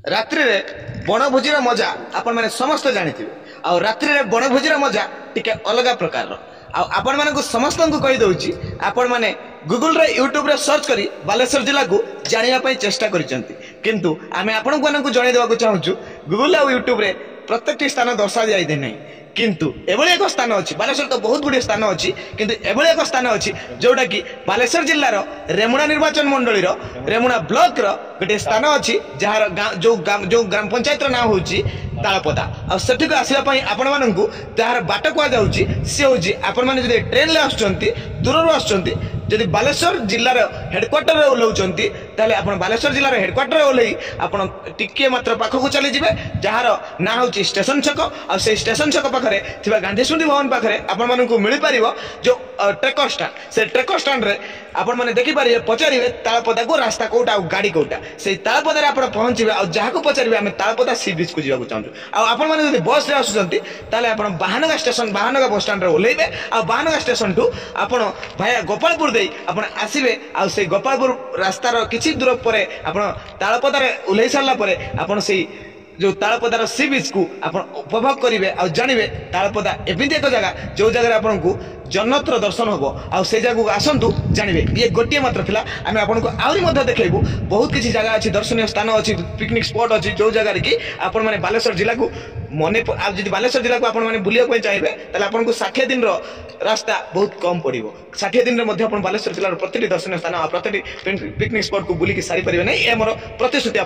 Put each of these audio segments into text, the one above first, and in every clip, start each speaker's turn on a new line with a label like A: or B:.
A: रात्रि रे बनभोजीर मजा आपण माने समस्त जानिथिबे आ रात्रि रे बनभोजीर मजा टिके अलग प्रकार आपण मानकु समस्त को कहि दउची आपण माने गूगल रे यूट्यूब रे सर्च करी बालेश्वर जिला को जानिया पई चेष्टा करिसंती किंतु आमे आपण मानकु जणाई देबा को चाहूछु गूगल आ यूट्यूब रे प्रत्येक स्थान दर्शा जाई दे नै किंतु एभली एक स्थान अच्छी बालेश्वर तो बहुत गुड़े स्थान अच्छी किंतु एभली एक स्थान अच्छी जोटा कि बालेश्वर जिल्लार रेमुणा निर्वाचन मंडली रेमुणा ब्लॉक रो गोटे स्थान अच्छी जार जो ग्राम पंचायत ना हूँ तालपदा आ सेठी आसवा आपण मानू तार बाट कहुच्छी सी हूँ आपण मैंने ट्रेन ले आसुँच दूर आसुँच जदि बालेश्वर जिलार हेडक्वार्टर ओह्लाउंट ताले आपण बालेश्वर जिलार हेडक्वार्टर ओह्लई आपण टिके मात्र पाखक चली जिवे जार ना हूँ स्टेशन छक आ से स्टेशन छक पाखरे थिबा गांधी स्मृति भवन पाखरे आपण मानकु मिली परिबो जो ट्रेकर स्टैंड से ट्रेकर स्टैंड रे आपण माने देखि परिबे पचारिबे तालपदा को रास्ता कोटा आ गाड़ी कोटा से तालपदा रे आपण पहुंचीबे आ जहा को पचारिबे हम तालपदा सी बीच को जीवा को चाहू आ आपण माने जदि बस रे आसुचंती ताले आपण Bahanaga station Bahanaga bus stand रे ओलेइबे आ बाहानगा स्टेशन टू आपण भाया गोपालपुर देई आपण आसीबे आ से गोपालपुर रास्ता रो किछि दूर परे आपण तालपदा रे ओलेइ सारला परे आपण से जो तालपदार सी बीच को आप उपभोग करेंगे आ जानवे तालपदा एमती एक जगह जो जगह आपन को जन्नतर दर्शन हम आ से जगह आसतु जानवे ये गोटे मात्र था आम आपको आहरी देखू बहुत किसी जगह अच्छी दर्शनीय स्थान अच्छी पिकनिक स्पॉट अच्छी जो जगह कि आपण मैंने बालेश्वर जिला को मन जब बालेश्वर जिला को आपने बुलाया चाहिए आपको 60 दिन रास्ता बहुत कम पड़ो 60 दिन में बालेश्वर जिलार प्रति दर्शनीय स्थान प्रति पिकनिक स्पॉट को बुलिकी सारी पारे ना ये मोर प्रतिश्रुति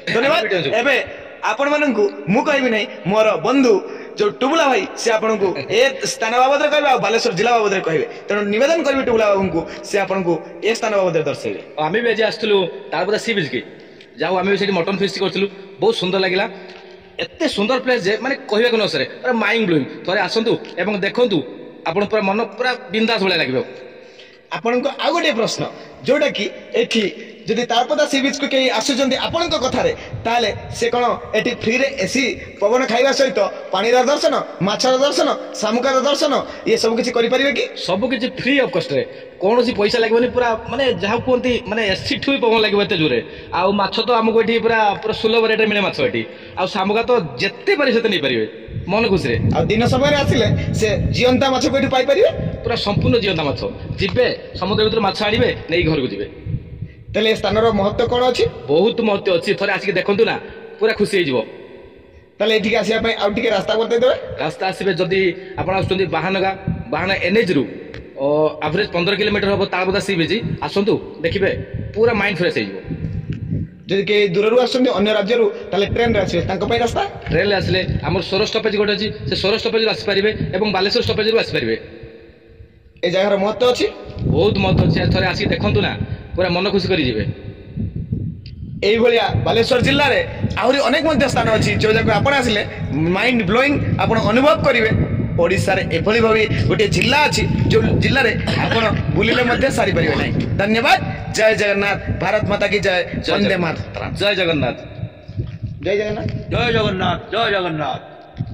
A: धन्यवाद एबे आपण मानकु मु कहबी नै मोर बंधु जो टुबुला भाई से आपन को ए स्थान बाबद कहबे आ बालेश्वर जिला बाबद कहबे तेणु निवेदन करबी टुबुला बाबू को से आपन को ए स्थान बाबद दर्शाइबे
B: आमे भी आज आस्तलु तारपदा सी बीच के जाऊ आमे सेठी मटन फिस्ट करथलु बहुत सुंदर लागिला एते सुंदर प्लेस जे माने कहबे को नसरे पूरा माइंड ब्लोइंग थरे आसंतु एवं देखंतु आपन पूरा मन पूरा बिंदास भले लागिबो
A: आपन को आ गोटे प्रश्न जोटा कि एठी जदि तारपदा सी बीच को कहीं आसुचंती आपण कथारे ताले से कौन एटी फ्री रे एसी पवन खाइबा सहित पानीर दर्शन माछर दर्शन शामुकार दर्शन ये सब किछि करि परिबे कि
B: सब किछि फ्री ऑफ कॉस्ट रे कोनोसी पैसा लागबनी पूरा माने जहा कोंती माने एसी ठुई पवन लागबो एते जोरे आ माछ तो हमको एठी पूरा पूरा सुलभ रेट मिले माछ एठी आ शामुका तो जेते पारि सेते नै परिबे मन खुशी रे
A: आ दिन समय रे आसिले से जीवंता माछ को एठी पाई परिबे
B: पूरा संपूर्ण जीवंता माछ जिबे समुद्र भीतर माछ आनिबे नै घर को जिबे
A: तेले स्थान महत्व कौन अच्छी
B: बहुत महत्व अच्छी थे आसिक देखु ना पूरा खुशी हो
A: ये आसपा आउटे रास्ता बतईदे
B: रास्ता आसवे जदि आप बाहानगा बाहाना एनएच रु एवरेज 15 किलोमीटर हम तालपदा सी बीच आसतु देखिए पूरा माइंड फ्रेश हो
A: जदि दूर आन्य राज्य ट्रेन आसवे रास्ता
B: ट्रेन आसले आम सोर स्टपेज गोटे अच्छी से सोर स्टपेज आसपारे और बालेश्वर स्टपेज आसपारे
A: ए जगार महत्व अच्छी
B: बहुत महत्व अच्छे थे आसिक देखु ना पूरा मन खुशी करी जिवे
A: एई भलिया बालेश्वर जिल्ला रे आहुरी अनेक मध्य स्थान अच्छी जो जगह आपण आसिले माइंड ब्लोइंग आपण अनुभव करिवे ओडिसा रे एभली भाबे गोटे जिल्ला अच्छी जो जिल्ला रे आपण बुलिले मध्य सारी परिबे नै धन्यवाद जय जगन्नाथ भारत माता की जय वंदे मातरम
B: जय जगन्नाथ
A: जय जगन्नाथ
C: जय जगन्नाथ जय जगन्नाथ।